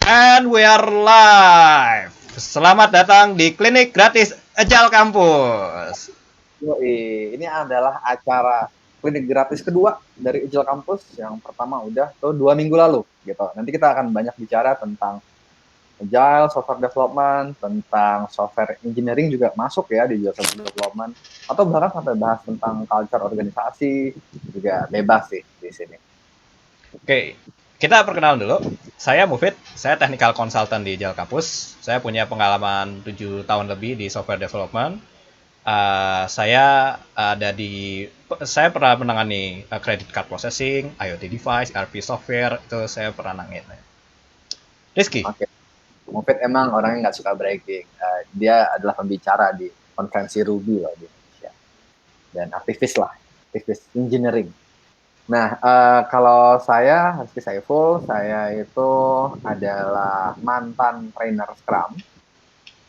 And we are live. Selamat datang di klinik gratis Agile Kampus. Yoi, ini adalah acara klinik gratis kedua dari Agile Kampus. Yang pertama udah tuh 2 minggu lalu gitu. Nanti kita akan banyak bicara tentang Agile, software development, tentang software engineering juga masuk ya di Agile software development, atau bahkan sampai bahas tentang culture organisasi juga bebas sih di sini. Oke, kita perkenalan dulu. Saya Mufid, saya technical consultant di Agile Kampus. Saya punya pengalaman 7 tahun lebih di software development. Saya pernah menangani credit card processing, IoT device, ERP software, itu saya pernah nangin. Rizky. Oke, Mufid emang orangnya nggak suka bragging. Dia adalah pembicara di konferensi Ruby loh di Indonesia. Dan aktivis lah, aktivis engineering. Nah, kalau saya, Rizky Saiful, saya itu adalah mantan trainer Scrum.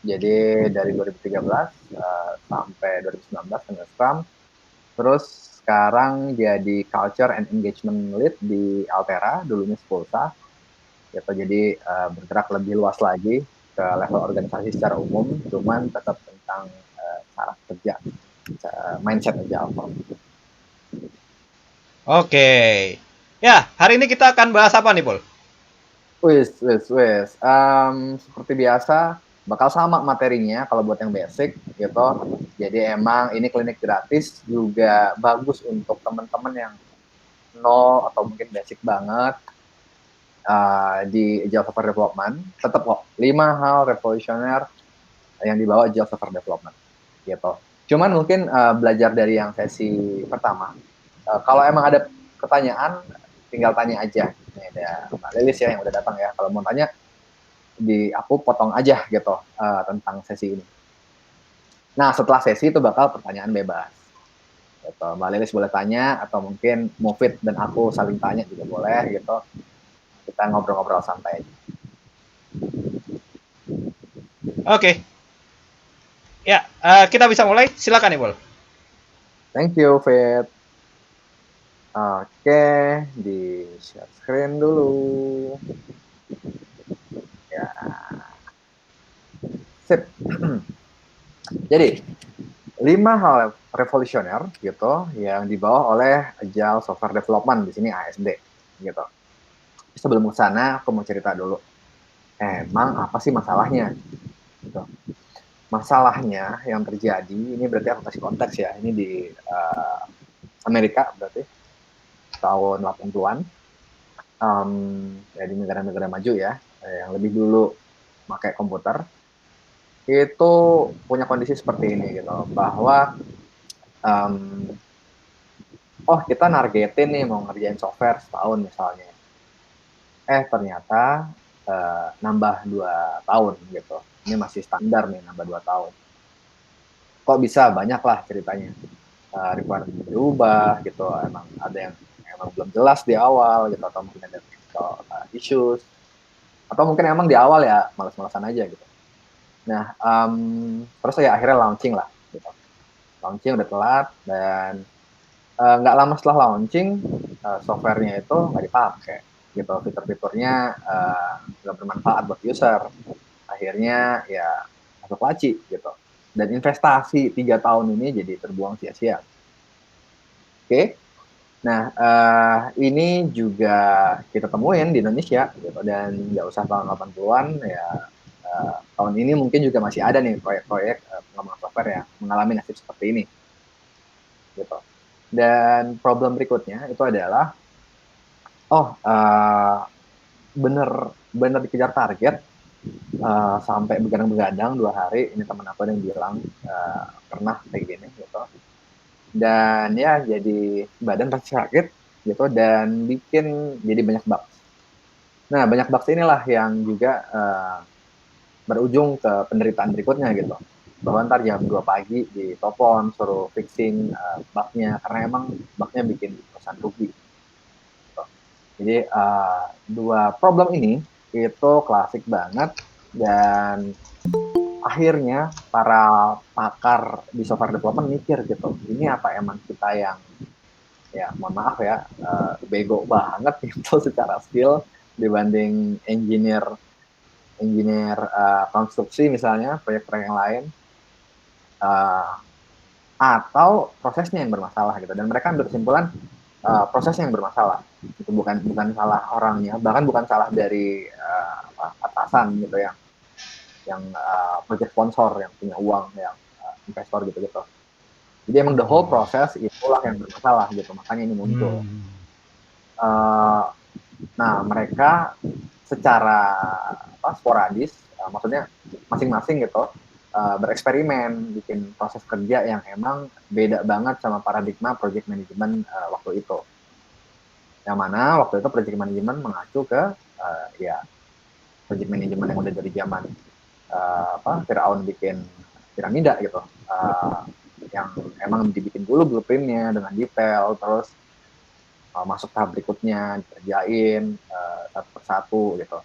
Jadi dari 2013 sampai 2019 trainer Scrum. Terus sekarang jadi Culture and Engagement Lead di Altera, dulunya Spulsa. Gitu, jadi bergerak lebih luas lagi ke level organisasi secara umum, cuman tetap tentang cara kerja, mindset aja. Oke. Ya, hari ini kita akan bahas apa nih, Pol? Wis. Seperti biasa, bakal sama materinya kalau buat yang basic gitu. Jadi emang ini klinik gratis juga bagus untuk teman-teman yang nol atau mungkin basic banget di Agile Software Development. Tetap kok 5 hal revolusioner yang dibawa Agile Software Development gitu. Cuman mungkin belajar dari yang sesi pertama. Kalau emang ada pertanyaan, tinggal tanya aja. Ini ada Mbak Lilis ya yang udah datang ya. Kalau mau tanya, aku potong aja gitu tentang sesi ini. Nah, setelah sesi itu bakal pertanyaan bebas. Gitu. Mbak Lilis boleh tanya, atau mungkin Mufid dan aku saling tanya juga boleh gitu. Kita ngobrol-ngobrol santai aja. Oke. Ya, kita bisa mulai. Silakan nih, Pol. Thank you, Fit. Oke, di share screen dulu. Ya, sip. Jadi, 5 hal revolusioner gitu yang dibawa oleh Agile Software Development, di sini ASD gitu. Sebelum ke sana, aku mau cerita dulu. Emang apa sih masalahnya? Gitu. Masalahnya yang terjadi, ini berarti aku kasih konteks ya, ini di Amerika berarti, tahun 80-an, ya di negara-negara maju ya, yang lebih dulu pakai komputer, itu punya kondisi seperti ini gitu, bahwa kita nargetin nih mau ngerjain software setahun misalnya. Ternyata nambah 2 tahun gitu. Ini masih standar nih, nambah 2 tahun. Kok bisa? Banyak lah ceritanya. Requirement berubah gitu, emang ada yang emang belum jelas di awal gitu, atau mungkin ada technical issues, atau mungkin emang di awal ya malas-malasan aja gitu. Nah, terus saya akhirnya launching lah gitu. Launching udah telat, dan nggak lama setelah launching, softwarenya itu nggak dipakai gitu, fitur-fiturnya nggak bermanfaat buat user. Akhirnya ya masuk laci gitu, dan investasi 3 tahun ini jadi terbuang sia-sia. Oke. Nah, ini juga kita temuin di Indonesia gitu, dan nggak usah tahun 80-an ya, tahun ini mungkin juga masih ada nih proyek-proyek pengembangan software yang mengalami nasib seperti ini gitu. Dan problem berikutnya itu adalah, bener bener dikejar target, sampai begadang-begadang 2 hari. Ini teman aku yang bilang pernah kayak gini gitu, dan ya jadi badan pasti sakit gitu, dan bikin jadi banyak bugs. Nah, banyak bugs inilah yang juga berujung ke penderitaan berikutnya gitu, bahwa ntar jam 2 pagi di telepon suruh fixing bugnya, karena emang bugnya bikin perusahaan rugi gitu. Jadi 2 problem ini itu klasik banget, dan akhirnya para pakar di software development mikir gitu, ini apa emang kita yang, ya mohon maaf ya, bego banget gitu secara skill dibanding engineer engineer konstruksi misalnya, proyek-proyek yang lain, atau prosesnya yang bermasalah gitu. Dan mereka ambil kesimpulan prosesnya yang bermasalah. Itu bukan salah orangnya, bahkan bukan salah dari atasan gitu yang project sponsor yang punya uang, yang investor gitu-gitu. Jadi emang the whole proses itulah yang bermasalah gitu, makanya ini muncul. Nah, mereka secara sporadis, maksudnya masing-masing gitu, bereksperimen, bikin proses kerja yang emang beda banget sama paradigma project management waktu itu. Yang mana waktu itu project management mengacu ke ya project management yang udah dari zaman Firaun bikin piramida gitu, yang emang dibikin dulu blueprintnya dengan detail, terus masuk tahap berikutnya dikerjain satu persatu gitu,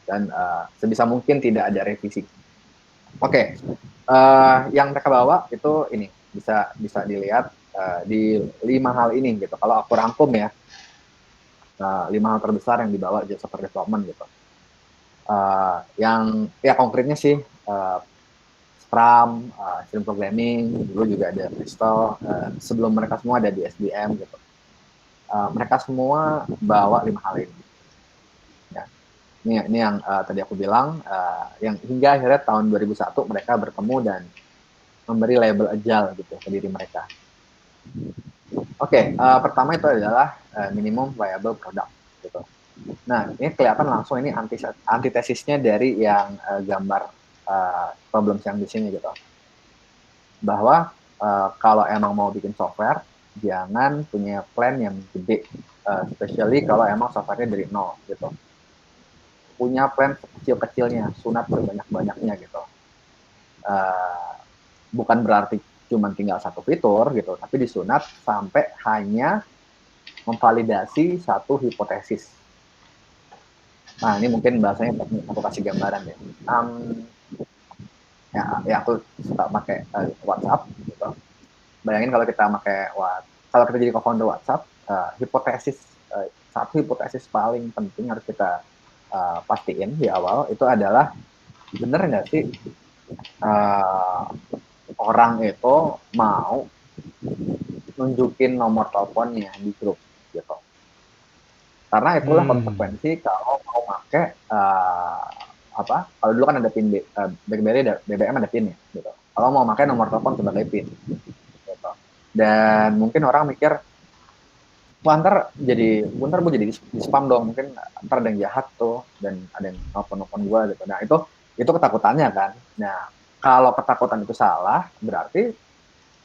dan sebisa mungkin tidak ada revisi. Oke, yang mereka bawa itu ini bisa dilihat di 5 hal ini gitu. Kalau aku rangkum ya, 5 hal terbesar yang dibawa jadi software development gitu. Yang ya konkretnya sih Scrum, Stream Programming, dulu juga ada Crystal, sebelum mereka semua ada di SDM gitu. Mereka semua bawa 5 hal ini. Ya. Ini yang tadi aku bilang, yang hingga akhirnya tahun 2001 mereka bertemu dan memberi label Agile gitu ke diri mereka. Oke, pertama itu adalah minimum viable product gitu. Nah, ini kelihatan langsung ini antitesisnya dari yang gambar problems yang di sini gitu. Bahwa kalau emang mau bikin software, jangan punya plan yang gede, especially kalau emang softwarenya dari nol gitu. Punya plan kecil-kecilnya, sunat sebanyak-banyaknya gitu. Bukan berarti cuma tinggal satu fitur gitu, tapi disunat sampai hanya memvalidasi satu hipotesis. Nah, ini mungkin bahasanya aku kasih gambaran ya. Ya aku suka pakai WhatsApp gitu. Bayangin kalau kita pakai kalau kita jadi co-founder WhatsApp, satu hipotesis paling penting harus kita pastiin di awal itu adalah bener nggak sih orang itu mau nunjukin nomor teleponnya di grup gitu. Karena itulah konsekuensi kalau mau pakai kalau dulu kan ada PIN BlackBerry BBM ada PIN ya gitu. Kalau mau pakai nomor telepon sebagai PIN gitu. Dan mungkin orang mikir, wah ntar gue jadi di spam dong, mungkin ntar ada yang jahat tuh dan ada yang nelfon gue gitu. Nah itu ketakutannya kan. Nah kalau ketakutan itu salah, berarti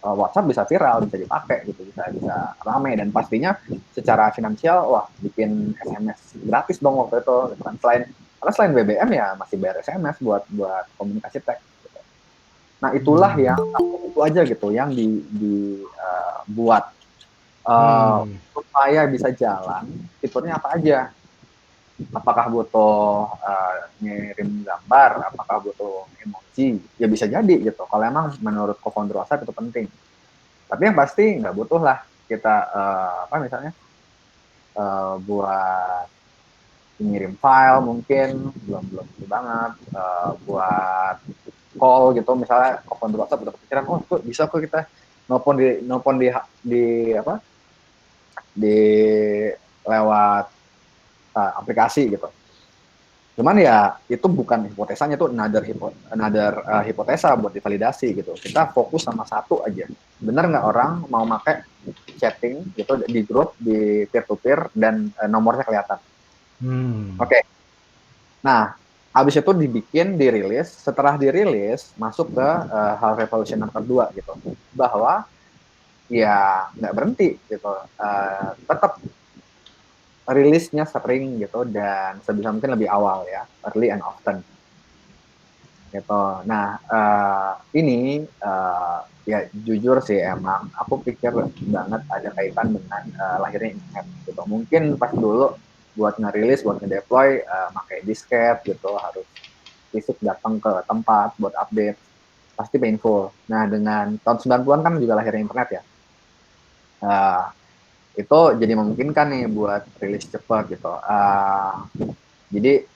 WhatsApp bisa viral, bisa dipakai gitu, bisa ramai, dan pastinya secara finansial, wah bikin SMS gratis dong waktu itu gitu kan. Karena selain BBM ya masih bayar SMS buat komunikasi teks gitu. Nah itulah yang itu aja gitu yang dibuat supaya bisa jalan. Fiturnya apa aja? Apakah butuh ngirim gambar, apakah butuh emoji, ya bisa jadi gitu. Kalau emang menurut co-founder WhatsApp itu penting. Tapi yang pasti nggak butuh lah kita misalnya buat ngirim file, mungkin belum banget, buat call gitu, misalnya co-founder WhatsApp udah kepikiran, oh tuh bisa kok kita nelpon di lewat aplikasi gitu. Cuman ya itu bukan hipotesanya, itu another hipotesa buat divalidasi gitu. Kita fokus sama satu aja. Bener nggak orang mau pakai chatting gitu di grup, di peer to peer, dan nomornya kelihatan. Oke. Nah, habis itu dirilis. Setelah dirilis, masuk ke hal revolusioner kedua gitu. Bahwa ya nggak berhenti gitu. Tetap rilisnya sering gitu, dan sebisa mungkin lebih awal ya, early and often gitu. Nah ini ya jujur sih emang aku pikir banget ada kaitan dengan lahirnya internet gitu. Mungkin pas dulu buat ngerilis, buat ngedeploy pakai disket gitu, harus fisik datang ke tempat buat update, pasti painful. Nah dengan tahun 90-an kan juga lahirnya internet ya, itu jadi memungkinkan nih buat rilis cepat gitu. Jadi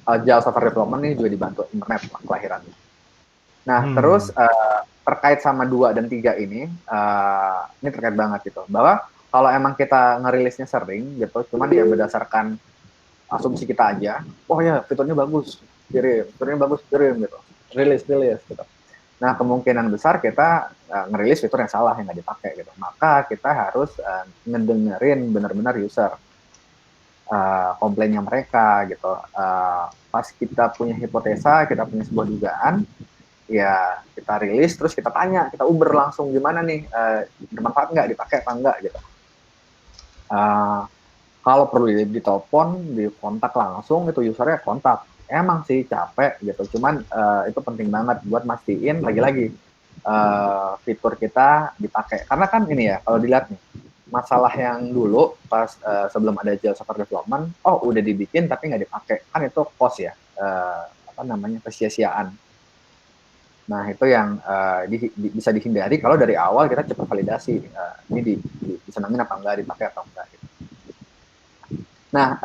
Agile software development ini juga dibantu internet kelahirannya. Nah, terus Hmm. terkait sama 2 dan 3 ini terkait banget gitu. Bahwa kalau emang kita ngerilisnya sering gitu, cuman ya berdasarkan asumsi kita aja, oh ya fiturnya bagus, kirim, fiturnya bagus, kirim gitu. Rilis gitu. Nah, kemungkinan besar kita ngerilis fitur yang salah yang nggak dipakai gitu. Maka kita harus ngedengerin benar-benar user komplainnya mereka gitu. Pas kita punya hipotesa, kita punya sebuah dugaan, ya kita rilis terus kita tanya, kita uber langsung gimana nih, bermanfaat nggak, dipakai apa enggak gitu. Uh, Kalau perlu ditelepon, dikontak langsung itu usernya kontak. Emang sih capek gitu, cuman itu penting banget buat mastiin lagi-lagi fitur kita dipakai. Karena kan ini ya, kalau dilihat nih, masalah yang dulu pas sebelum ada Java Software Development, oh udah dibikin tapi nggak dipakai, kan itu cost ya, apa namanya, kesia-siaan. Nah itu yang bisa dihindari kalau dari awal kita cepat validasi, ini disenangin apa enggak, dipakai atau enggak. Gitu. Nah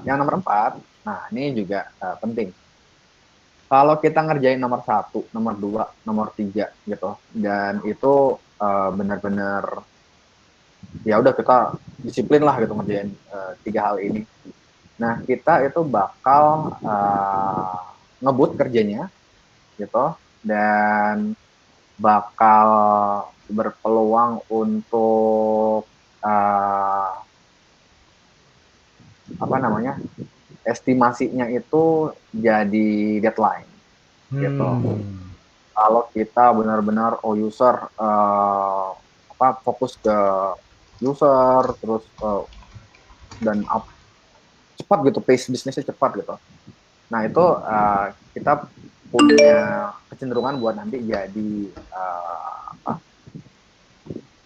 yang nomor 4, nah ini juga penting. Kalau kita ngerjain nomor 1, nomor 2, nomor 3 gitu, dan itu benar-benar ya udah kita disiplin lah gitu ngerjain 3 hal ini. Nah kita itu bakal ngebut kerjanya gitu, dan bakal berpeluang untuk apa namanya, estimasinya itu jadi deadline gitu. Hmm. Kalau kita benar-benar user apa, fokus ke user terus dan cepat gitu, pace bisnisnya cepat gitu. Nah itu kita punya kecenderungan buat nanti jadi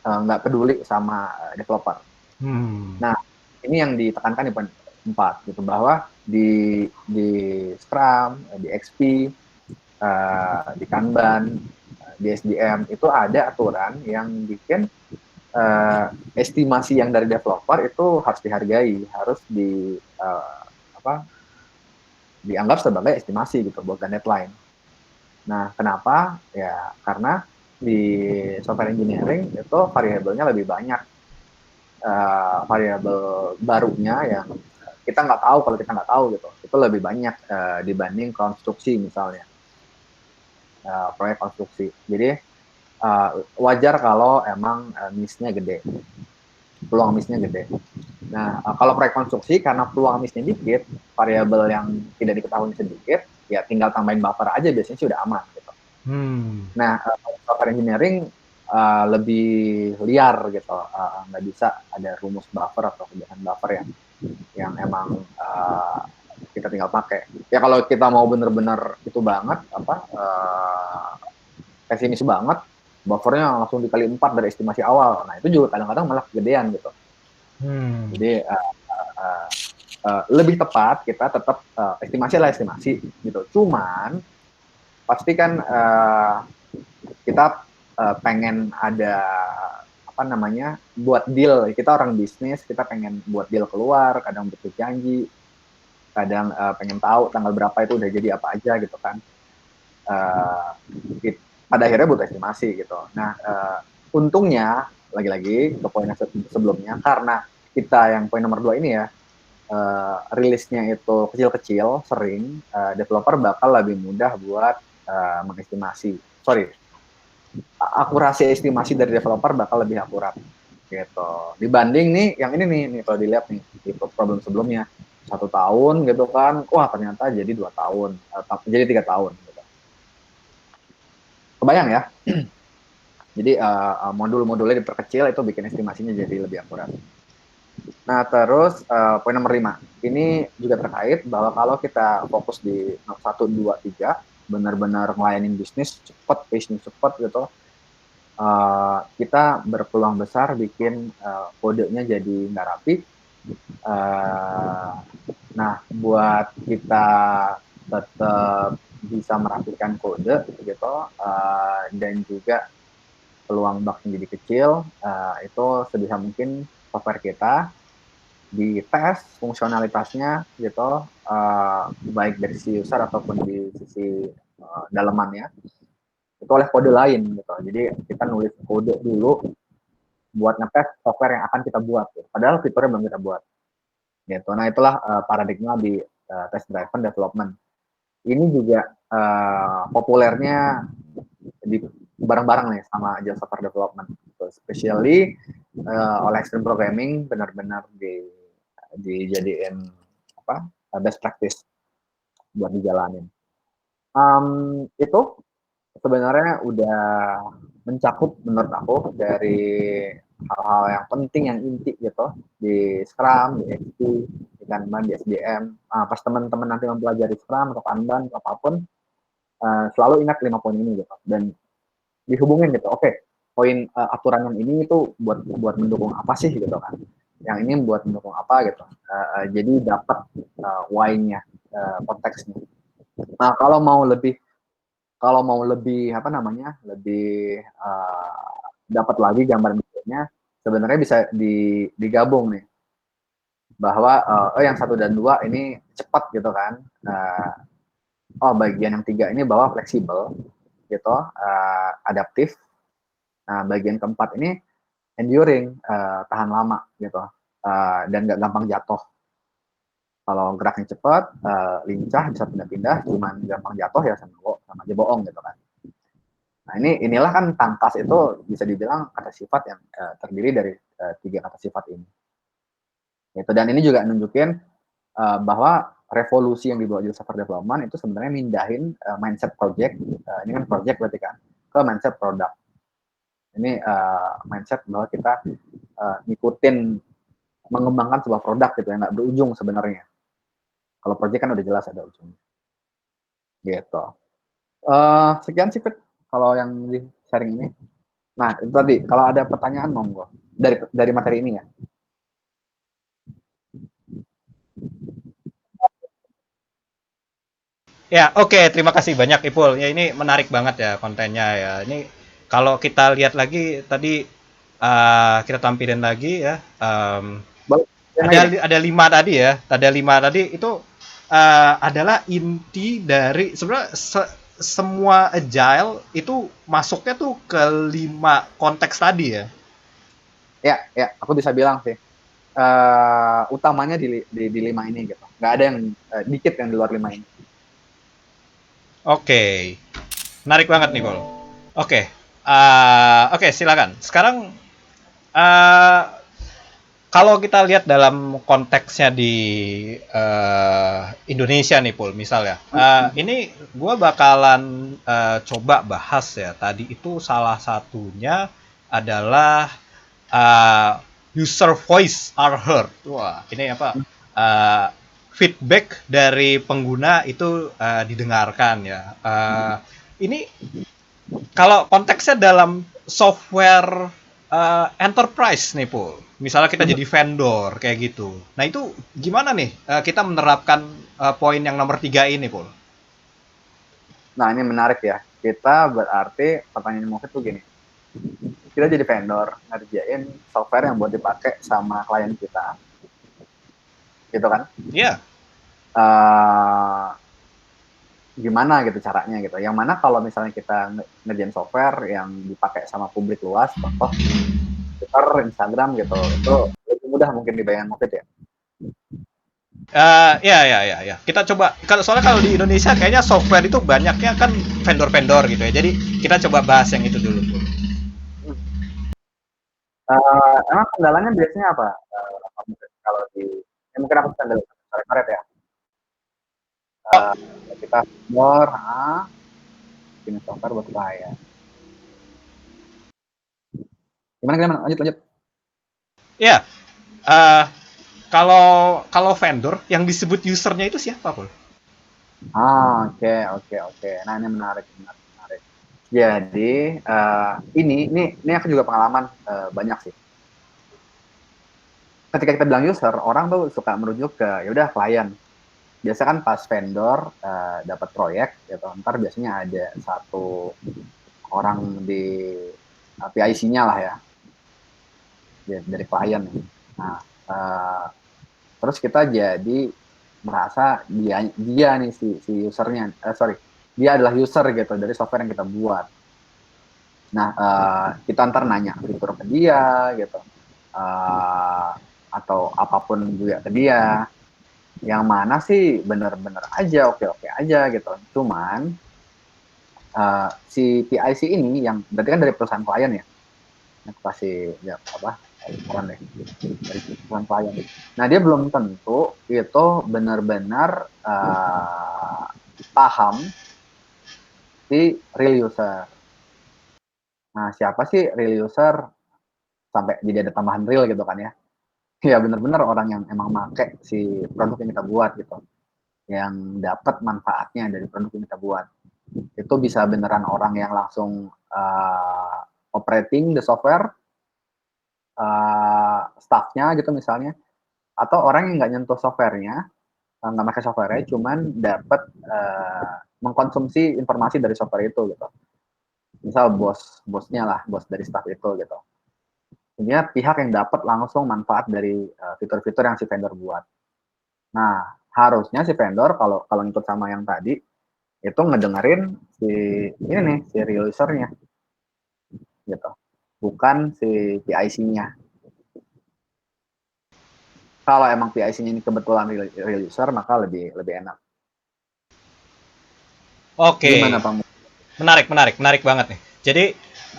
nggak peduli sama developer. Hmm. Nah ini yang ditekankan di poin 4 gitu, bahwa di Scrum, di XP, di Kanban, di SDM itu ada aturan yang bikin estimasi yang dari developer itu harus dihargai, harus apa, dianggap sebagai estimasi gitu, bukan deadline. Nah, kenapa? Ya karena di software engineering itu variabelnya lebih banyak, variabel barunya yang kita nggak tahu, kalau kita nggak tahu gitu, itu lebih banyak dibanding konstruksi misalnya, proyek konstruksi. Jadi wajar kalau emang miss-nya gede, peluang miss-nya gede. Nah, kalau proyek konstruksi karena peluang miss-nya dikit, variabel yang tidak diketahui sedikit, ya tinggal tambahin buffer aja biasanya sih udah aman gitu. Hmm. Nah, software engineering lebih liar gitu, nggak bisa ada rumus buffer atau kebiasaan buffer yang emang kita tinggal pakai. Ya kalau kita mau bener-bener itu banget, apa, pesimis banget, buffernya langsung dikali 4 dari estimasi awal. Nah itu juga kadang-kadang malah kegedean gitu. Hmm. Jadi lebih tepat kita tetap estimasi lah estimasi gitu. Cuman pasti kan kita pengen ada apa namanya, buat deal, kita orang bisnis, kita pengen buat deal keluar, kadang butuh janji, kadang pengen tahu tanggal berapa itu udah jadi apa aja gitu kan. uh, Pada akhirnya butuh estimasi gitu. Nah untungnya lagi-lagi ke poin sebelumnya, karena kita yang poin nomor 2 ini ya, rilisnya itu kecil-kecil sering, developer bakal lebih mudah buat mengestimasi, sorry, akurasi estimasi dari developer bakal lebih akurat gitu, dibanding nih yang ini nih kalau dilihat nih di problem sebelumnya 1 tahun gitu kan, wah ternyata jadi 2 tahun, jadi 3 tahun gitu. Kebayang ya, jadi modul-modulnya diperkecil itu bikin estimasinya jadi lebih akurat. Nah terus poin nomor 5 ini juga terkait bahwa kalau kita fokus di 1, 2, 3 benar-benar ngelayanin bisnis cepat, pace-nya cepat gitu, kita berpeluang besar bikin kodenya jadi nggak rapi. Nah, buat kita tetap bisa merapikan kode gitu, dan juga peluang bug jadi kecil, itu sebisa mungkin software kita dites fungsionalitasnya gitu, baik dari sisi user ataupun di sisi dalemannya itu oleh kode lain gitu. Jadi kita nulis kode dulu buat ngetes software yang akan kita buat. Gitu. Padahal fiturnya belum kita buat. Gitu. Nah itulah paradigma di test driven development. Ini juga populernya di bareng-bareng nih sama Agile Software Development. So, especially oleh extreme programming benar-benar dijadiin apa best practice buat dijalanin. Itu sebenarnya udah mencakup menurut aku dari hal-hal yang penting yang inti gitu di Scrum, di XP, di Kanban, di SDM. Pas teman-teman nanti mempelajari Scrum atau Kanban atau apapun, selalu ingat 5 poin ini gitu dan dihubungin gitu. Oke, poin aturan yang ini itu buat mendukung apa sih gitu kan? Yang ini buat mendukung apa gitu. Jadi dapat why-nya, konteksnya. Nah, kalau mau lebih apa namanya lebih dapat lagi gambaran besarnya sebenarnya bisa digabung nih bahwa yang satu dan dua ini cepat gitu kan bagian yang tiga ini bahwa fleksibel gitu adaptif. Nah bagian keempat ini enduring tahan lama gitu dan nggak gampang jatuh. Kalau geraknya cepat lincah bisa pindah-pindah cuman gampang jatuh ya sama aja bohong gitu kan. Nah inilah kan tangkas itu bisa dibilang kata sifat yang terdiri dari tiga kata sifat ini. Gitu. Dan ini juga nunjukin bahwa revolusi yang dibawa di software development itu sebenarnya mindahin mindset project, ini kan project berarti kan, ke mindset product. Ini mindset bahwa kita ngikutin mengembangkan sebuah produk gitu yang nggak berujung sebenarnya. Kalau project kan udah jelas ada ujungnya. Gitu. Sekian sih Fit, kalau yang di sharing ini. Nah, itu tadi kalau ada pertanyaan monggo dari materi ini ya. Ya, oke, terima kasih banyak Ipul. Ya ini menarik banget ya kontennya ya. Ini kalau kita lihat lagi tadi kita tampilin lagi ya. Boleh lagi Ada nih. ada 5 tadi ya. Ada 5 tadi itu adalah inti dari sebenarnya semua agile itu masuknya tuh ke 5 konteks tadi ya. Ya, aku bisa bilang sih. Utamanya di 5 ini gitu. Nggak ada yang dikit yang di luar 5 ini. Oke. Menarik banget nih, Kol. Oke. Oke, silakan. Sekarang uh, kalau kita lihat dalam konteksnya di Indonesia nih, Pul, misalnya, ini gue bakalan coba bahas ya. Tadi itu salah satunya adalah user voice are heard. Wah, ini apa? Uh, Feedback dari pengguna itu didengarkan ya. Ini kalau konteksnya dalam software enterprise nih, Pul. Misalnya kita jadi vendor kayak gitu. Nah itu gimana nih kita menerapkan poin yang nomor 3 ini, Pul? Nah, ini menarik ya. Kita berarti pertanyaan mau itu gini. Kita jadi vendor ngerjain software yang buat dipakai sama klien kita. Gitu kan? Iya. Uh, gimana gitu caranya gitu. Yang mana kalau misalnya kita ngerjain software yang dipakai sama publik luas, contoh Twitter, Instagram gitu, itu lebih mudah mungkin dibayangkan Mufid ya. Ya. Kita coba. Soalnya kalau di Indonesia kayaknya software itu banyaknya kan vendor-vendor gitu ya. Jadi kita coba bahas yang itu dulu, Pul. Emang kendalanya biasanya apa? Kalau di, ya mungkin aku kendala karet ya. Oh, Uh, kita vendor, bikin software buat klien. Gimana? Lanjut. ya. Uh, kalau vendor yang disebut usernya itu siapa, Pul? Oke. Nah, ini menarik. Jadi, ini aku juga pengalaman banyak sih. Ketika kita bilang user, orang tuh suka merujuk ke ya udah klien. Biasa kan pas vendor dapat proyek gitu, ntar biasanya ada satu orang di PIC-nya lah ya dari klien. Nah, Terus kita jadi merasa dia nih si usernya, dia adalah user gitu dari software yang kita buat. Nah, kita ntar nanya fitur ke dia gitu, atau apapun juga ke dia. Yang mana sih bener-bener aja, oke-oke aja gitu. Cuman si PIC ini yang berarti kan dari perusahaan klien ya, aku kasih ya apa bukan deh dari perusahaan klien. Nah dia belum tentu itu benar-benar paham si real user. Nah siapa sih real user sampai jadi ada tambahan real gitu kan ya? Ya benar-benar orang yang emang make si produk yang kita buat gitu, yang dapat manfaatnya dari produk yang kita buat. Itu bisa beneran orang yang langsung operating the software, staffnya gitu misalnya, atau orang yang nggak nyentuh softwarenya, nggak pakai softwarenya, cuman dapat mengkonsumsi informasi dari software itu gitu. Misal bosnya lah, bos dari staff itu gitu. Ini pihak yang dapat langsung manfaat dari fitur-fitur yang si vendor buat. Nah, harusnya si vendor kalau ngikut sama yang tadi itu ngedengerin si ini nih si real user-nya gitu, bukan si PIC-nya. Kalau emang PIC-nya ini kebetulan real user, maka lebih enak. Gimana Oke. Pak? Menarik banget nih. Jadi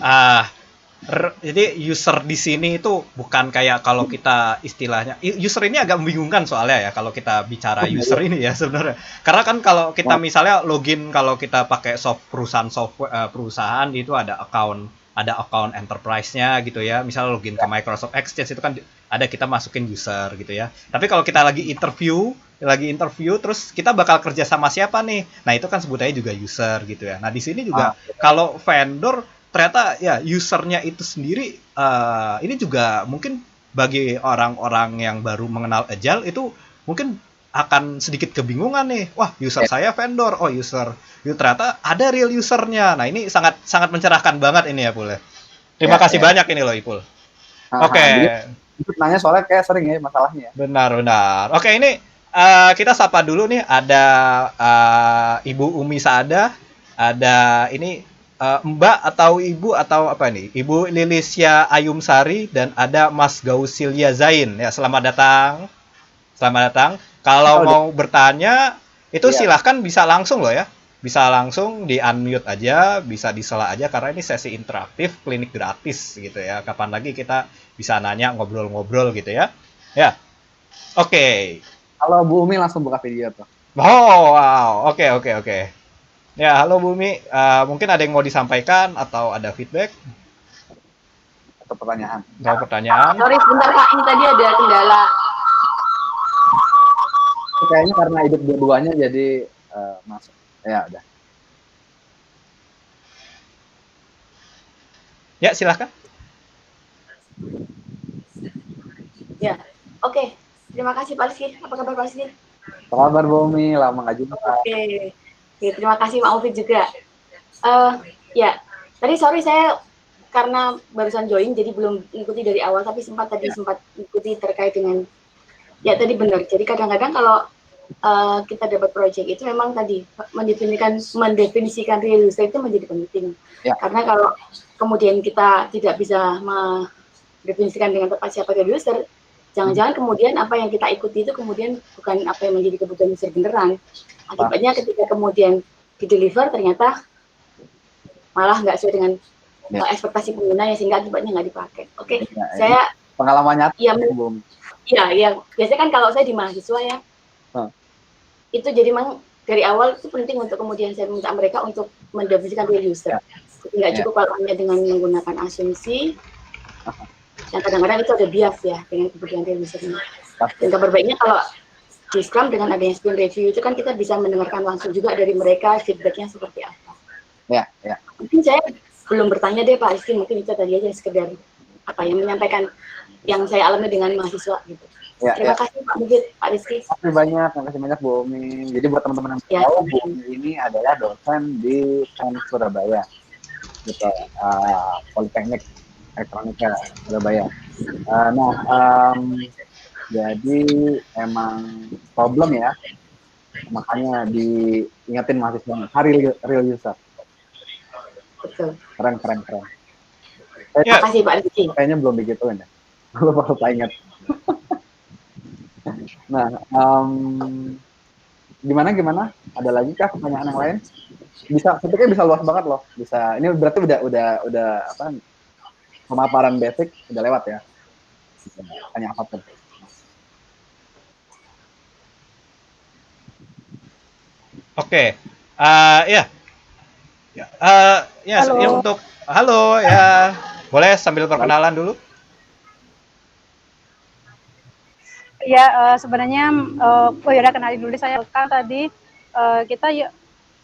uh, jadi user di sini itu bukan kayak kalau kita istilahnya user ini agak membingungkan soalnya ya kalau kita bicara user ini ya sebenarnya. Karena kan kalau kita misalnya login kalau kita pakai perusahaan software perusahaan itu ada account enterprise-nya gitu ya. Misalnya login ke Microsoft Exchange itu kan ada kita masukin user gitu ya. Tapi kalau kita lagi interview terus kita bakal kerja sama siapa nih? Nah, itu kan sebutannya juga user gitu ya. Nah, di sini juga kalau vendor ternyata ya usernya itu sendiri ini juga mungkin bagi orang-orang yang baru mengenal Agile itu mungkin akan sedikit kebingungan nih. Wah, user saya vendor. Oh, user. Itu ternyata ada real usernya. Nah, ini sangat sangat mencerahkan banget ini ya, Pul. Terima kasih banyak ini loh, Ipul. Oke. Itu nanya soalnya kayak sering ya masalahnya. Benar. Oke, ini kita sapa dulu nih. Ada Ibu Umi Saada, ada ini Mbak atau Ibu atau apa nih? Ibu Lilisya Ayum Sari dan ada Mas Gausilia Zain. Ya, selamat datang. Selamat datang. Kalau mau bertanya itu silahkan bisa langsung loh ya. Bisa langsung di unmute aja, bisa disela aja karena ini sesi interaktif, klinik gratis gitu ya. Kapan lagi kita bisa nanya, ngobrol-ngobrol gitu ya. Ya. Oke. Kalau Bu Umi langsung buka video tuh. Oh, wow. Oke. Ya, halo Bu Umi. Mungkin ada yang mau disampaikan atau ada feedback? Atau pertanyaan? Sorry sebentar Pak, ini tadi ada kendala. Kayaknya karena hidup dua-duanya jadi masuk. Ya udah. Ya, silahkan. Ya, oke. Terima kasih Pak Rizky. Apa kabar Pak Rizky? Apa kabar Bu Umi? Lama nggak jumpa. Oke. Terima kasih Pak Ufid juga. Ya, tadi sorry saya karena barusan join jadi belum ikuti dari awal, tapi sempat ikuti terkait dengan ya tadi benar. Jadi kadang-kadang kalau kita dapat project itu memang tadi mendefinisikan real user itu menjadi penting. Ya. Karena kalau kemudian kita tidak bisa mendefinisikan dengan tepat siapa real user, jangan-jangan kemudian apa yang kita ikuti itu kemudian bukan apa yang menjadi kebutuhan user beneran. Akibatnya ketika kemudian di-deliver ternyata malah nggak sesuai dengan ekspektasi pengguna, sehingga akibatnya nggak dipakai. Oke. Saya pengalaman nyata. Iya. Biasanya kan kalau saya di mahasiswa ya, itu jadi memang dari awal itu penting untuk kemudian saya minta mereka untuk mendefinisikan real user. Nggak cukup kalau hanya dengan menggunakan asumsi, yang kadang-kadang itu ada bias ya dengan kebutuhan real user-nya. Dan kabar baiknya kalau di Scrum dengan adanya sprint review itu kan kita bisa mendengarkan langsung juga dari mereka feedback-nya seperti apa. Ya. Mungkin saya belum bertanya deh Pak Rizky, mungkin itu tadi aja sekedar apa yang menyampaikan yang saya alami dengan mahasiswa gitu. Terima kasih Pak Mujid, Pak Rizky. Terima kasih banyak Bu Umi. Jadi buat teman-teman yang tahu, Bu Umi ini adalah dosen di Surabaya, gitu, Politeknik Elektronika Surabaya. Jadi emang problem ya, makanya diingetin mahasiswa hari real user. Betul. Keren, keren, keren. Terima Ya, kasih Pak Rizky. Kayaknya belum digituin ya. Lupa ingat. Nah, gimana? Ada lagi kah pertanyaan yang lain? Bisa, sepertinya bisa luas banget loh. Bisa. Ini berarti udah apa? Pemaparan basic udah lewat ya. Tanya apapun. oke. Ya, ya, ya Halo, untuk halo ya, boleh sambil perkenalan dulu. ya sebenarnya oh ya udah kenalin dulu saya kan tadi kita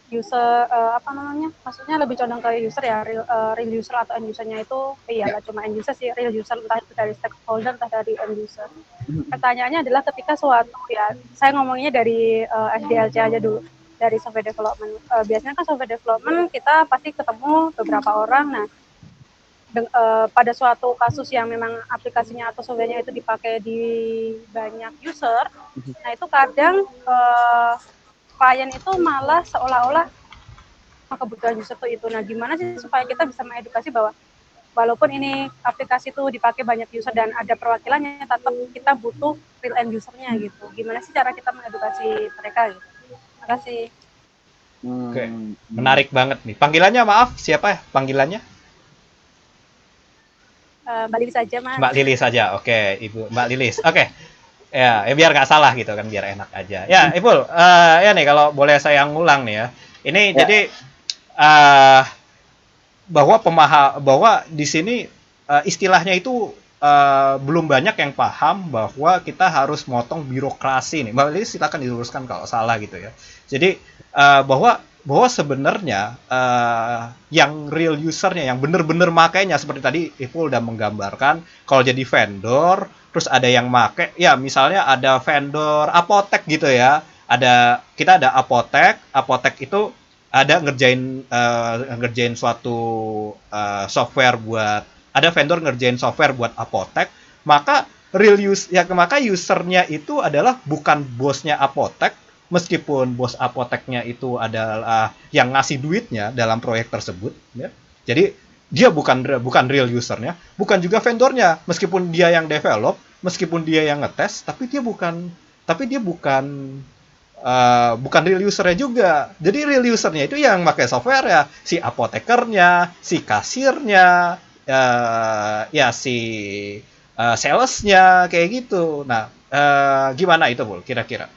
user apa namanya? Maksudnya lebih condong ke user ya, real user atau end usernya itu iya nggak cuma end user sih, real user entah itu dari stakeholder entah dari end user. Pertanyaannya adalah ketika suatu ya, saya ngomongnya dari SDLC aja dulu dari software development. Biasanya kan software development kita pasti ketemu beberapa orang. Nah, pada suatu kasus yang memang aplikasinya atau softwarenya itu dipakai di banyak user, nah itu kadang klien itu malah seolah-olah kebutuhan user itu. Nah, gimana sih supaya kita bisa mengedukasi bahwa walaupun ini aplikasi itu dipakai banyak user dan ada perwakilannya, tetap kita butuh real end usernya gitu. Gimana sih cara kita mengedukasi mereka gitu? Terima kasih. Oke, menarik banget nih. Panggilannya maaf, siapa ya panggilannya? Mbak Lili saja, Mas. Mbak Lilis saja. Oke, Ibu Mbak Lilis. Oke. Ya, biar nggak salah gitu kan, biar enak aja. Ya, Ibu, ya nih kalau boleh saya ngulang nih ya. Ini Ya. jadi bahwa di sini istilahnya itu belum banyak yang paham bahwa kita harus motong birokrasi nih. Mbak Lilis silakan diluruskan kalau salah gitu ya. Jadi bahwa sebenarnya yang real usernya, yang benar-benar makainya seperti tadi Ipul udah menggambarkan, kalau jadi vendor, terus ada yang make, ya misalnya ada vendor apotek gitu ya. Kita ada apotek itu ada ngerjain suatu software buat ada vendor ngerjain software buat apotek, maka maka usernya itu adalah bukan bosnya apotek, meskipun bos apoteknya itu adalah yang ngasih duitnya dalam proyek tersebut ya. Jadi dia bukan real usernya, bukan juga vendornya, meskipun dia yang develop, meskipun dia yang ngetes, bukan real usernya juga. Jadi real usernya itu yang pakai software ya si apotekernya, si kasirnya, ya si salesnya kayak gitu. Nah, gimana itu Bul? Kira-kira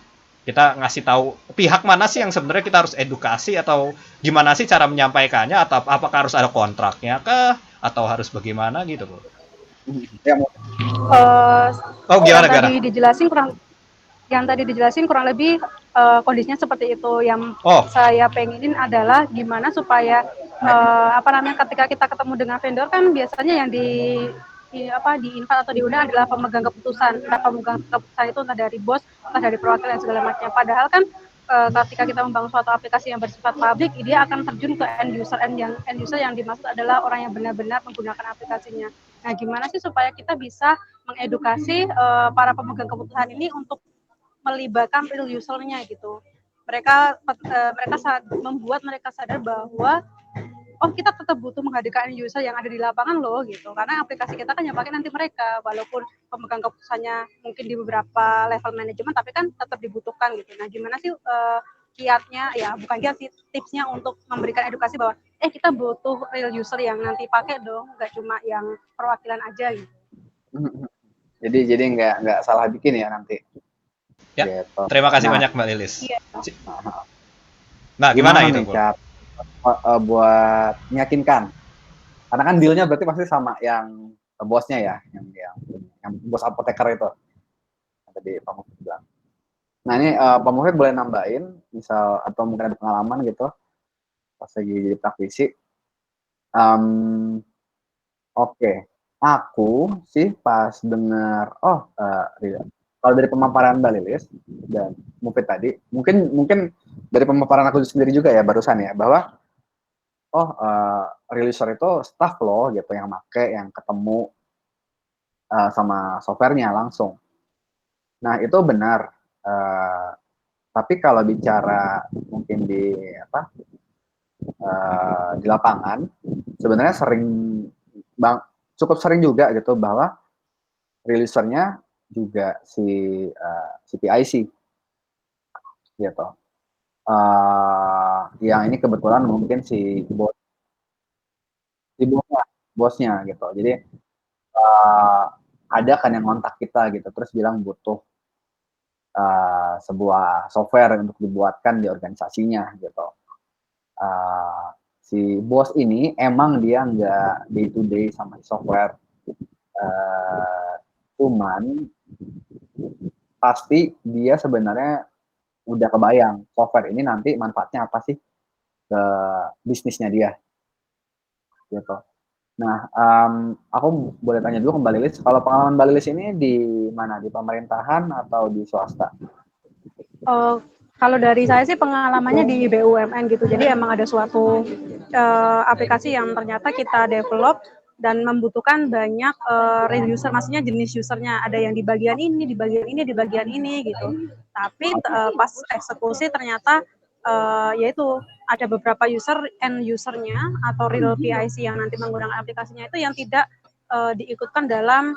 kita ngasih tahu pihak mana sih yang sebenarnya kita harus edukasi, atau gimana sih cara menyampaikannya, atau apakah harus ada kontraknya kah, atau harus bagaimana gitu Bul? Ya, Oh, Yang gimana? tadi dijelasin kurang lebih kondisinya seperti itu. Yang Oh, saya pengenin adalah gimana supaya ketika kita ketemu dengan vendor kan biasanya yang di invite atau diundang adalah pemegang keputusan. Nah, pemegang keputusan itu entah dari bos, entah dari perwakilan segala macam. Padahal kan ketika kita membangun suatu aplikasi yang bersifat publik, dia akan terjun ke end user yang dimaksud adalah orang yang benar-benar menggunakan aplikasinya. Nah, gimana sih supaya kita bisa mengedukasi para pemegang keputusan ini untuk melibatkan real usernya gitu. Mereka membuat mereka sadar bahwa kita tetap butuh menghadirkan user yang ada di lapangan loh gitu. Karena aplikasi kita kan yang pakai nanti mereka, walaupun pemegang keputusannya mungkin di beberapa level manajemen, tapi kan tetap dibutuhkan gitu. Nah, gimana sih kiatnya, ya bukan kiat sih, tipsnya untuk memberikan edukasi bahwa kita butuh real user yang nanti pakai dong, nggak cuma yang perwakilan aja gitu. jadi nggak salah bikin ya nanti. ya. Gitu. Terima kasih banyak Mbak Lilis. Iya. Nah, gimana itu nih Bul? cara buat meyakinkan? Karena kan dealnya berarti pasti sama yang bosnya ya, yang bos apoteker itu yang tadi Pak Mufid bilang. Nah ini Pak Mufid boleh nambahin, misal atau mungkin ada pengalaman gitu pas lagi jadi praktisi. Oke. Aku sih pas dengar kalau dari pemaparan Mbak Lilis dan Mufid tadi, mungkin dari pemaparan aku sendiri juga ya barusan ya, bahwa releaser itu staff loh gitu yang make, yang ketemu sama softwarenya langsung. Nah, itu benar. Eh, tapi kalau bicara mungkin di lapangan, sebenarnya cukup sering juga gitu bahwa releasernya juga si PIC gitu. Yang ini kebetulan mungkin si bosnya gitu. Jadi ada kan yang kontak kita gitu, terus bilang butuh sebuah software untuk dibuatkan di organisasinya gitu. Si bos ini emang dia nggak day to day sama software, cuman pasti dia sebenarnya udah kebayang software ini nanti manfaatnya apa sih ke bisnisnya dia gitu. Nah, aku boleh tanya dulu ke Mbak Lilis, kalau pengalaman Mbak Lilis ini di mana? Di pemerintahan atau di swasta? Oh, kalau dari saya sih pengalamannya di BUMN gitu. Jadi emang ada suatu aplikasi yang ternyata kita develop dan membutuhkan banyak user, maksudnya jenis usernya. Ada yang di bagian ini, di bagian ini, di bagian ini gitu. Tapi pas eksekusi ternyata yaitu ada beberapa end usernya atau real PIC yang nanti menggunakan aplikasinya itu yang tidak diikutkan dalam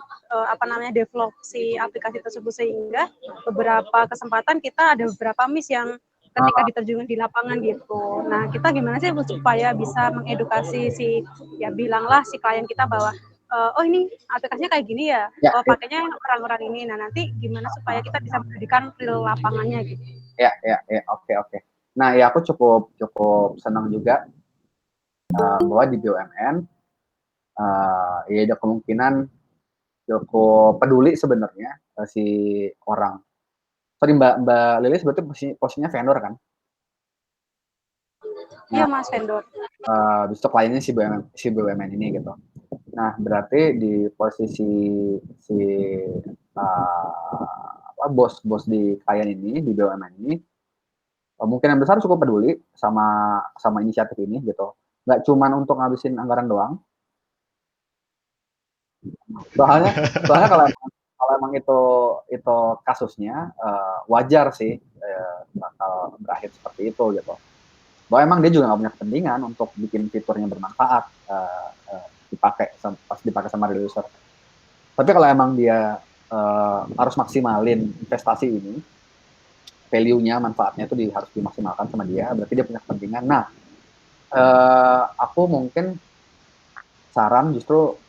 develop si aplikasi tersebut, sehingga beberapa kesempatan kita ada beberapa miss yang ketika diterjun di lapangan gitu. Nah, kita gimana sih supaya bisa mengedukasi bilanglah si klien kita bahwa oh ini aplikasinya kayak gini ya, pakainya orang-orang ini. Nah, nanti gimana supaya kita bisa memberikan real lapangannya gitu. Ya, oke. Nah, ya aku cukup senang juga bahwa di BUMN ya ada kemungkinan cukup peduli sebenarnya si orang. Sorry Mbak Lilis, berarti posisinya vendor kan? Iya Mas, vendor. Besok kliennya si BUMN ini gitu. Nah, berarti di posisi si bos di klien ini, di BUMN ini, kemungkinan besar cukup peduli sama inisiatif ini gitu. Nggak cuma untuk ngabisin anggaran doang. Soalnya kalau emang itu kasusnya wajar sih bakal berakhir seperti itu gitu. Bahwa emang dia juga nggak punya kepentingan untuk bikin fiturnya bermanfaat pas dipakai sama real user. Tapi kalau emang dia harus maksimalin investasi ini, value-nya, manfaatnya itu harus dimaksimalkan sama dia, berarti dia punya kepentingan. Nah, aku mungkin saran justru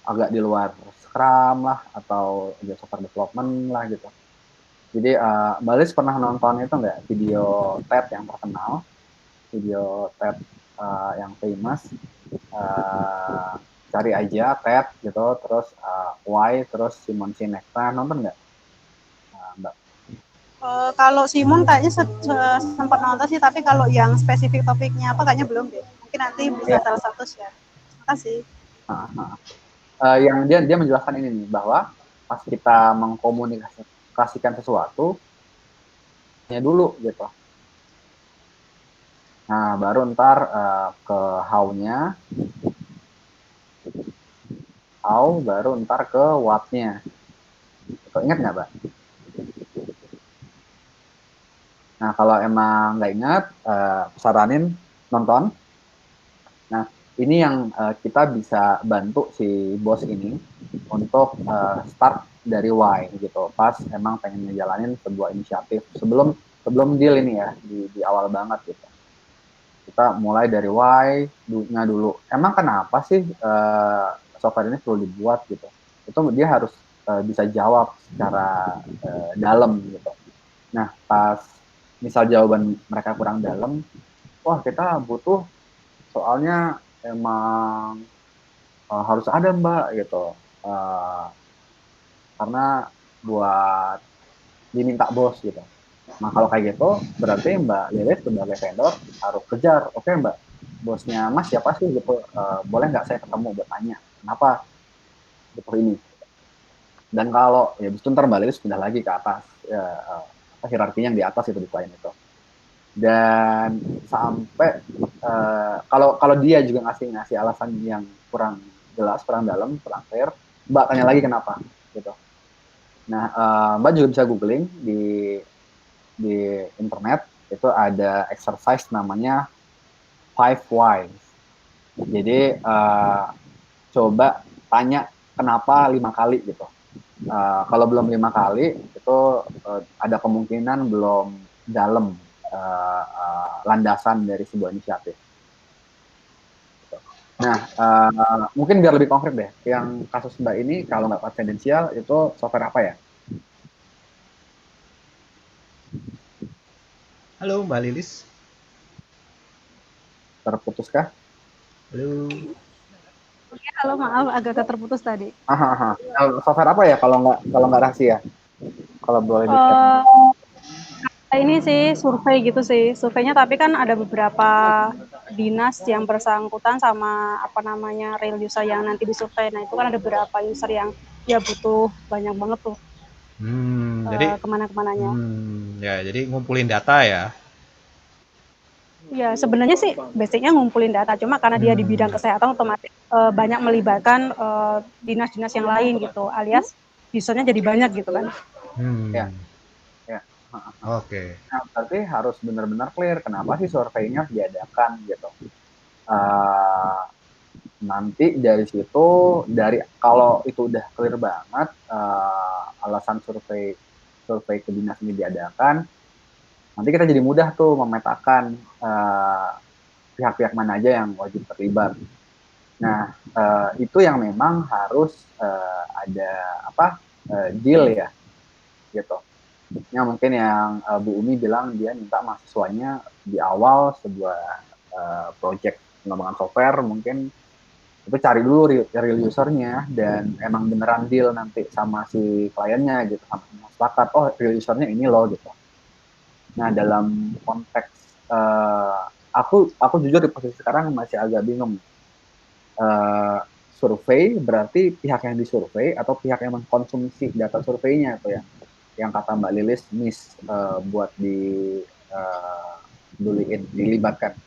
agak di luar Scrum lah, atau software development lah gitu. Jadi Mbak Liz pernah nonton itu nggak video TED yang terkenal, video TED yang famous, cari aja TED gitu, terus Why, terus Simon Sinek. Pernah nonton nggak Mbak? Kalau Simon kayaknya sempat nonton sih, tapi kalau yang spesifik topiknya apa kayaknya belum deh. Mungkin nanti bisa salah satu share. Terima kasih. Yang dia menjelaskan ini nih, bahwa pas kita mengkomunikasikan sesuatu ya dulu gitu. Nah, baru ntar ke how-nya, baru ntar ke what-nya. Ingat nggak, Mbak? Nah, kalau emang nggak ingat, saranin nonton. Nah, ini yang kita bisa bantu si bos ini untuk start dari why gitu. Pas emang pengen ngejalanin sebuah inisiatif sebelum deal ini ya, di awal banget gitu. Kita mulai dari why-nya dulu. Emang kenapa sih software ini perlu dibuat gitu? Itu dia harus bisa jawab secara dalam gitu. Nah, pas misal jawaban mereka kurang dalam, wah kita butuh, soalnya emang harus ada Mbak gitu. Karena buat diminta bos gitu. Nah kalau kayak gitu berarti Mbak Lilis sebagai vendor harus kejar, oke Mbak, bosnya Mas siapa sih gitu, boleh nggak saya ketemu buat tanya kenapa butuh ini. Dan kalau ya ntar Mbak Lilis pindah lagi ke atas ya, hierarkinya yang di atas itu di klien itu. Dan sampai kalau dia juga ngasih alasan yang kurang jelas, kurang dalam, kurang fair, Mbak tanya lagi kenapa gitu. Nah, Mbak juga bisa googling di internet, itu ada exercise namanya 5 whys. Jadi coba tanya kenapa 5 kali gitu. Kalau belum 5 kali itu ada kemungkinan belum dalam landasan dari sebuah inisiatif. Nah, mungkin biar lebih konkret deh, yang kasus Mbak ini kalau nggak konfidensial itu software apa ya? Halo Mbak Lilis. Terputuskah? Halo. Ya, halo, maaf agak terputus tadi. Software apa ya kalau nggak rahasia? Kalau boleh di share. Ini sih survei gitu sih, surveinya, tapi kan ada beberapa dinas yang bersangkutan sama apa namanya real user yang nanti disurvei. Nah itu kan ada beberapa user yang ya butuh banyak banget tuh Jadi kemana-kemananya. ya jadi ngumpulin data ya. Ya sebenarnya sih basicnya ngumpulin data, cuma karena dia di bidang kesehatan otomatis banyak melibatkan dinas-dinas yang lain gitu, alias usernya jadi banyak gitu kan. Ya, ya. Oke. Nah, berarti harus benar-benar clear kenapa sih surveinya diadakan gitu. Nanti dari situ, kalau itu udah clear banget alasan survei ke dinas ini diadakan, nanti kita jadi mudah tuh memetakan pihak-pihak mana aja yang wajib terlibat. Nah, itu yang memang harus ada deal ya, gitu. Ya mungkin yang Bu Umi bilang dia minta mahasiswanya di awal sebuah project pengembangan software, mungkin itu cari dulu real usernya dan emang beneran deal nanti sama si kliennya gitu, sama sepakat real usernya ini loh gitu. Nah dalam konteks aku jujur di posisi sekarang masih agak bingung. Survei berarti pihak yang disurvei atau pihak yang mengkonsumsi data surveinya itu yang kata Mbak Lilis miss buat dilibatkan.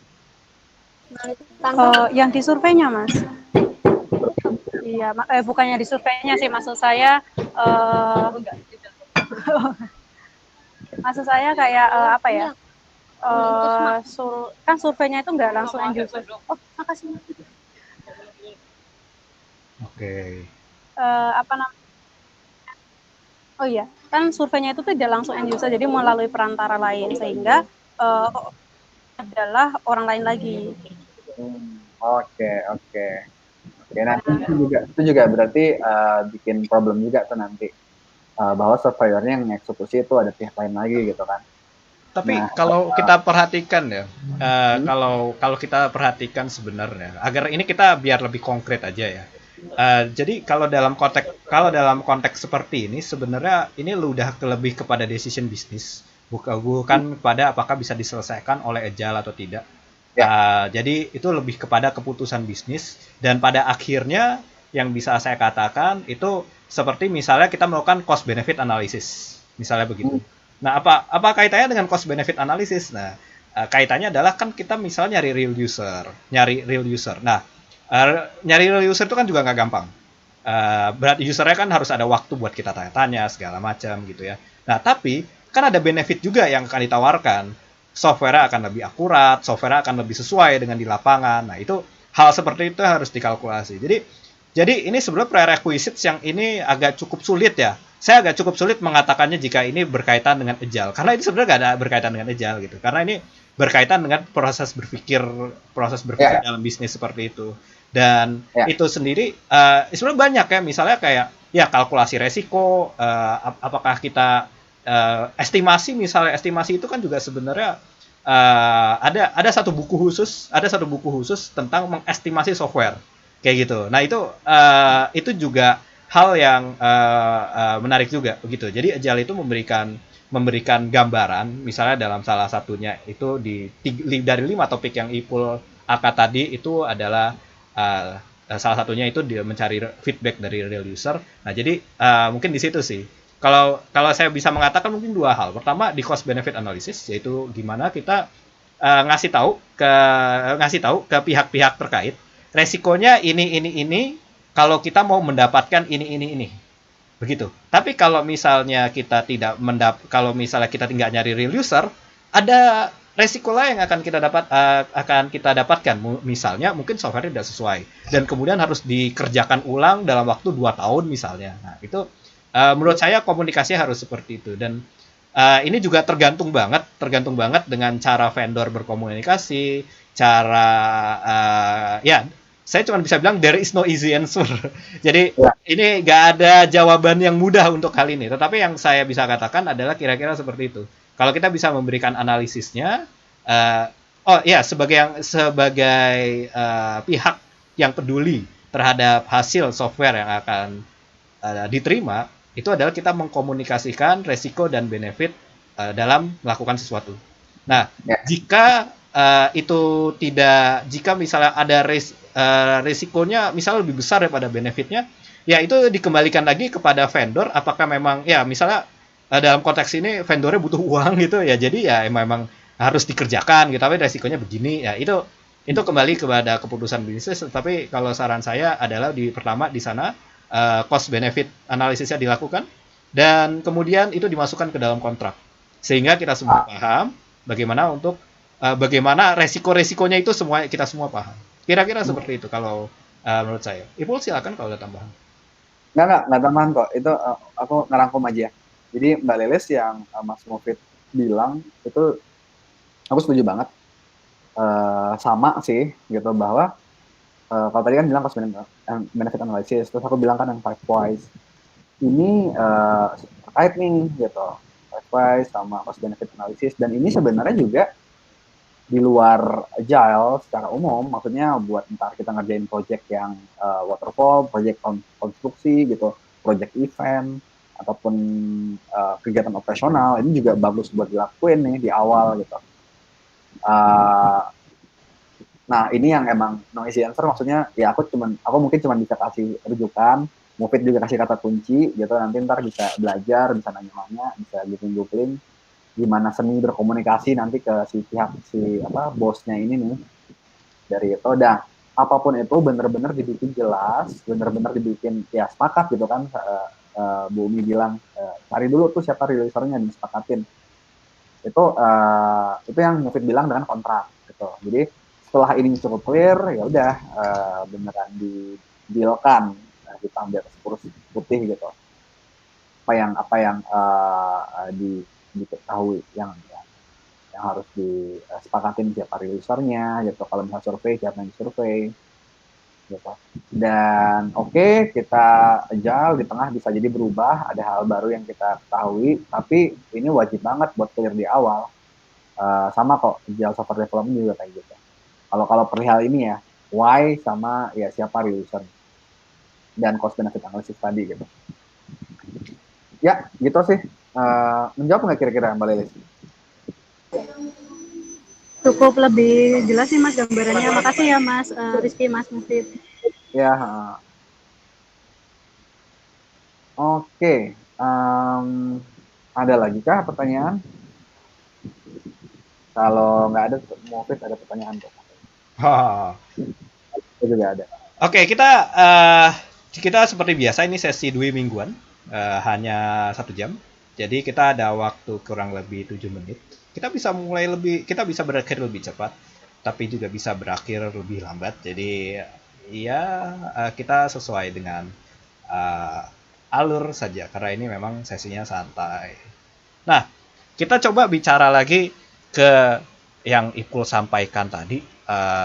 Yang disurveinya mas. Iya, bukannya di surveinya sih, maksud saya maksud saya kayak apa ya? Kan surveinya itu nggak langsung end user. Oh, makasih. Oke. Apa namanya? Oh iya, kan surveinya itu tidak langsung end user, jadi melalui perantara lain, sehingga adalah orang lain lagi. Oke. Nah itu juga berarti bikin problem juga tuh nanti bahwa surveyornya yang eksekusi itu ada pihak lain lagi gitu kan. Tapi Nah, kalau kita perhatikan ya, kalau kita perhatikan sebenarnya, agar ini kita biar lebih konkret aja ya. Jadi kalau dalam konteks seperti ini sebenarnya ini udah lebih kepada decision bisnis, bukan kepada apakah bisa diselesaikan oleh agile atau tidak. Jadi itu lebih kepada keputusan bisnis, dan pada akhirnya yang bisa saya katakan itu seperti misalnya kita melakukan cost benefit analysis, misalnya begitu. Nah, apa kaitannya dengan cost benefit analysis? Nah, kaitannya adalah kan kita misalnya nyari real user. Nah, nyari real user itu kan juga nggak gampang. Berat usernya kan harus ada waktu buat kita tanya-tanya segala macam gitu ya. Nah, tapi kan ada benefit juga yang akan ditawarkan. Software akan lebih akurat, software akan lebih sesuai dengan di lapangan. Nah, itu hal seperti itu harus dikalkulasi. Jadi ini sebenarnya prerequisites yang ini agak cukup sulit ya. Saya agak cukup sulit mengatakannya jika ini berkaitan dengan agile. Karena ini sebenarnya nggak ada berkaitan dengan agile gitu. Karena ini berkaitan dengan proses berpikir dalam bisnis seperti itu. Dan itu sendiri sebenarnya banyak ya. Misalnya kayak ya kalkulasi resiko, apakah kita estimasi itu kan juga sebenarnya ada satu buku khusus tentang mengestimasi software kayak gitu. Nah itu juga hal yang menarik juga begitu. Jadi agile itu memberikan gambaran, misalnya dalam salah satunya itu dari 5 topik yang Ipul angkat tadi itu adalah salah satunya itu dia mencari feedback dari real user. Nah jadi mungkin di situ sih. Kalau saya bisa mengatakan mungkin 2 hal. Pertama di cost benefit analysis, yaitu gimana kita ngasih tahu ke pihak-pihak terkait resikonya ini kalau kita mau mendapatkan ini. Begitu. Tapi kalau misalnya kita tidak kalau misalnya kita tidak nyari real user, ada resiko lain yang akan kita dapatkan. Misalnya mungkin software tidak sesuai dan kemudian harus dikerjakan ulang dalam waktu 2 tahun misalnya. Nah, itu menurut saya komunikasi harus seperti itu. Dan ini juga tergantung banget dengan cara vendor berkomunikasi, cara ya saya cuma bisa bilang there is no easy answer. Jadi ini nggak ada jawaban yang mudah untuk hal ini. Tetapi yang saya bisa katakan adalah kira-kira seperti itu. Kalau kita bisa memberikan analisisnya, sebagai pihak yang peduli terhadap hasil software yang akan diterima, itu adalah kita mengkomunikasikan resiko dan benefit dalam melakukan sesuatu. Nah, jika jika misalnya ada resikonya misalnya lebih besar daripada benefitnya, ya itu dikembalikan lagi kepada vendor. Apakah memang ya misalnya dalam konteks ini vendornya butuh uang gitu ya, jadi ya memang harus dikerjakan gitu, tapi resikonya begini ya, itu kembali kepada keputusan bisnis. Tapi kalau saran saya adalah pertama di sana cost benefit analisisnya dilakukan dan kemudian itu dimasukkan ke dalam kontrak sehingga kita semua paham bagaimana resiko-resikonya itu kita semua paham. Kira-kira seperti itu kalau menurut saya. Ipul silakan kalau ada tambahan. Nggak tambahan kok. Itu aku ngerangkum aja. Jadi Mbak Lelis yang Mas Mufid bilang itu aku setuju banget. Sama sih gitu bahwa kalau tadi kan bilang cost benefit analysis, terus aku bilang kan yang 5 whys. Ini terkait nih gitu. 5 whys sama cost benefit analysis, dan ini sebenarnya juga di luar agile secara umum, maksudnya buat ntar kita ngerjain project yang waterfall, project konstruksi gitu, project event, ataupun kegiatan operasional, ini juga bagus buat dilakuin nih di awal gitu. Nah, ini yang emang no easy answer, maksudnya ya aku mungkin cuma bisa kasih rujukan, Mufid juga kasih kata kunci gitu, nanti ntar bisa belajar, bisa nanya-nanya, bisa googling gimana seni berkomunikasi nanti ke bosnya ini nih dari itu. Dan apapun itu bener-bener dibikin jelas, bener-bener dibikin ya sepakat gitu kan. Bu Umi bilang cari dulu tuh siapa releasernya, disepakatin. Itu yang Mufid bilang dengan kontrak gitu. Jadi setelah ini cukup clear, ya udah beneran di-dealkan, ditambah sepurus putih gitu. Apa yang diketahui yang harus disepakatin siapa releasernya gitu. Kalau misalnya survei, siapa yang survei gitu. Dan kita agile di tengah bisa jadi berubah, ada hal baru yang kita ketahui, tapi ini wajib banget buat clear di awal. Sama kok agile software development juga kayak gitu. Kalau perihal ini ya, why sama ya siapa releaser dan cost benefit analysis tadi gitu. Ya, gitu sih. Menjawab nggak kira-kira Mbak Lelis? Cukup lebih jelas sih Mas gambarannya. Makasih ya Mas Rizky, Mas Mufid. Ya. Oke. Ada lagi kah pertanyaan? Kalau nggak ada, Mufid ada pertanyaan kok. Itu juga ada. Oke, kita seperti biasa ini sesi 2 mingguan, hanya 1 jam. Jadi kita ada waktu kurang lebih 7 menit. Kita bisa berakhir lebih cepat, tapi juga bisa berakhir lebih lambat. Jadi ya kita sesuai dengan alur saja, karena ini memang sesinya santai. Nah, kita coba bicara lagi ke yang Ipul sampaikan tadi.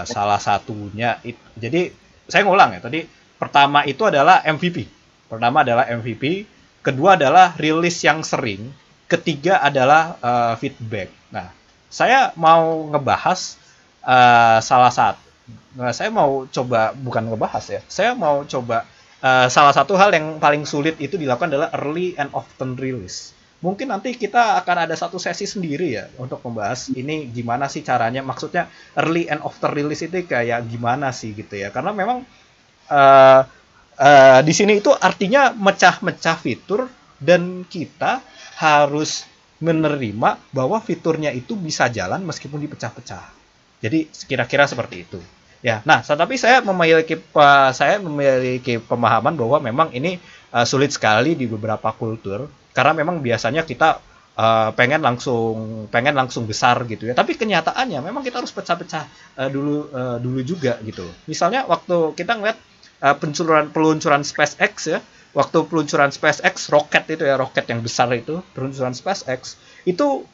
Salah satunya jadi saya ngulang ya, tadi pertama itu adalah MVP. Kedua adalah rilis yang sering, ketiga adalah feedback. Nah, saya mau ngebahas saya mau coba salah satu hal yang paling sulit itu dilakukan adalah early and often release. Mungkin nanti kita akan ada satu sesi sendiri ya untuk membahas ini gimana sih caranya, maksudnya early and often release itu kayak gimana sih gitu ya, karena memang di sini itu artinya mecah-mecah fitur dan kita harus menerima bahwa fiturnya itu bisa jalan meskipun dipecah-pecah. Jadi kira-kira seperti itu. Ya, nah, tapi saya memiliki pemahaman bahwa memang ini sulit sekali di beberapa kultur karena memang biasanya kita pengen langsung besar gitu ya. Tapi kenyataannya memang kita harus pecah-pecah dulu juga gitu. Misalnya waktu kita ngeliat peluncuran SpaceX ya, waktu peluncuran SpaceX roket itu ya, roket yang besar itu, peluncuran SpaceX itu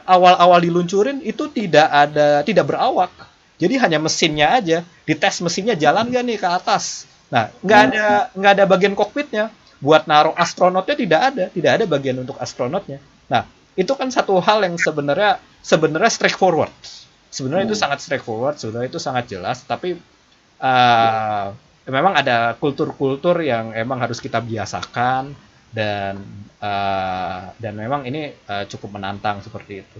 awal-awal diluncurin itu tidak berawak. Jadi hanya mesinnya aja, dites mesinnya jalan nggak nih ke atas. Nah, nggak ada bagian kokpitnya. Buat naruh astronotnya tidak ada bagian untuk astronotnya. Nah, itu kan satu hal yang sebenarnya straightforward. Sebenarnya itu sangat straightforward, sebenarnya itu sangat jelas, tapi memang ada kultur-kultur yang emang harus kita biasakan dan memang ini cukup menantang seperti itu.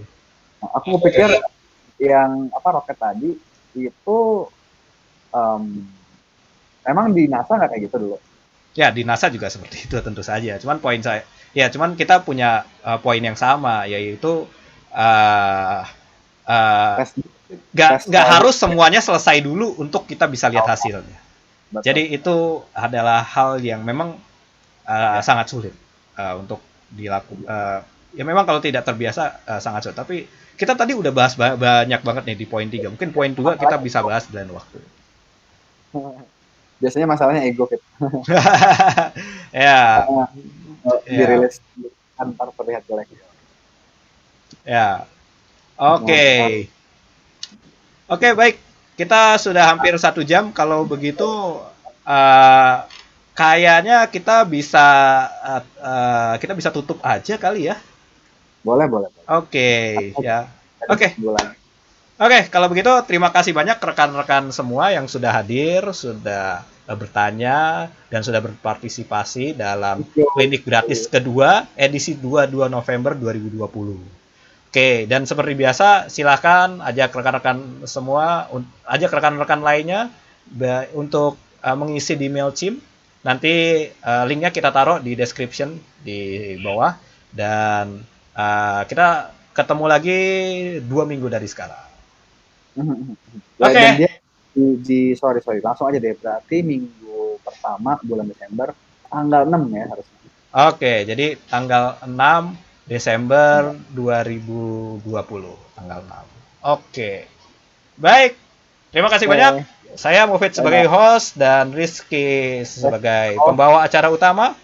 Aku pikir yang roket tadi itu emang di NASA nggak kayak gitu dulu? Ya, di NASA juga seperti itu tentu saja. Cuman kita punya poin yang sama, yaitu nggak harus semuanya selesai dulu untuk kita bisa lihat hasilnya. Betul. Jadi itu adalah hal yang memang sangat sulit untuk dilakukan. Ya memang kalau tidak terbiasa sangat sulit. Tapi kita tadi udah bahas banyak banget nih di poin 3. Mungkin poin 2 kita bisa bahas di lain waktu. Biasanya masalahnya ego gitu. Ya. Dirilis antar terlihat jelek. Ya. Oke, baik. Kita sudah hampir 1 jam. Kalau begitu, kayaknya kita bisa tutup aja kali ya. Boleh. Oke, ya. Oke, kalau begitu terima kasih banyak rekan-rekan semua yang sudah hadir, sudah bertanya, dan sudah berpartisipasi dalam klinik gratis kedua, edisi 22 November 2020. Oke, dan seperti biasa, silakan ajak rekan-rekan lainnya untuk mengisi di MailChimp. Nanti linknya kita taruh di description di bawah. Dan kita ketemu lagi 2 minggu dari sekarang. Oke. Sorry, langsung aja deh. Berarti minggu pertama bulan Desember, tanggal 6 ya harusnya. Oke, jadi tanggal 6 Desember 2020, tanggal 6. Oke. Baik. Terima kasih banyak. Saya Mufid sebagai host dan Rizky sebagai pembawa acara utama.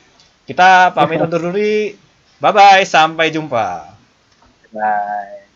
Kita pamit undur diri. Bye-bye, sampai jumpa. Bye.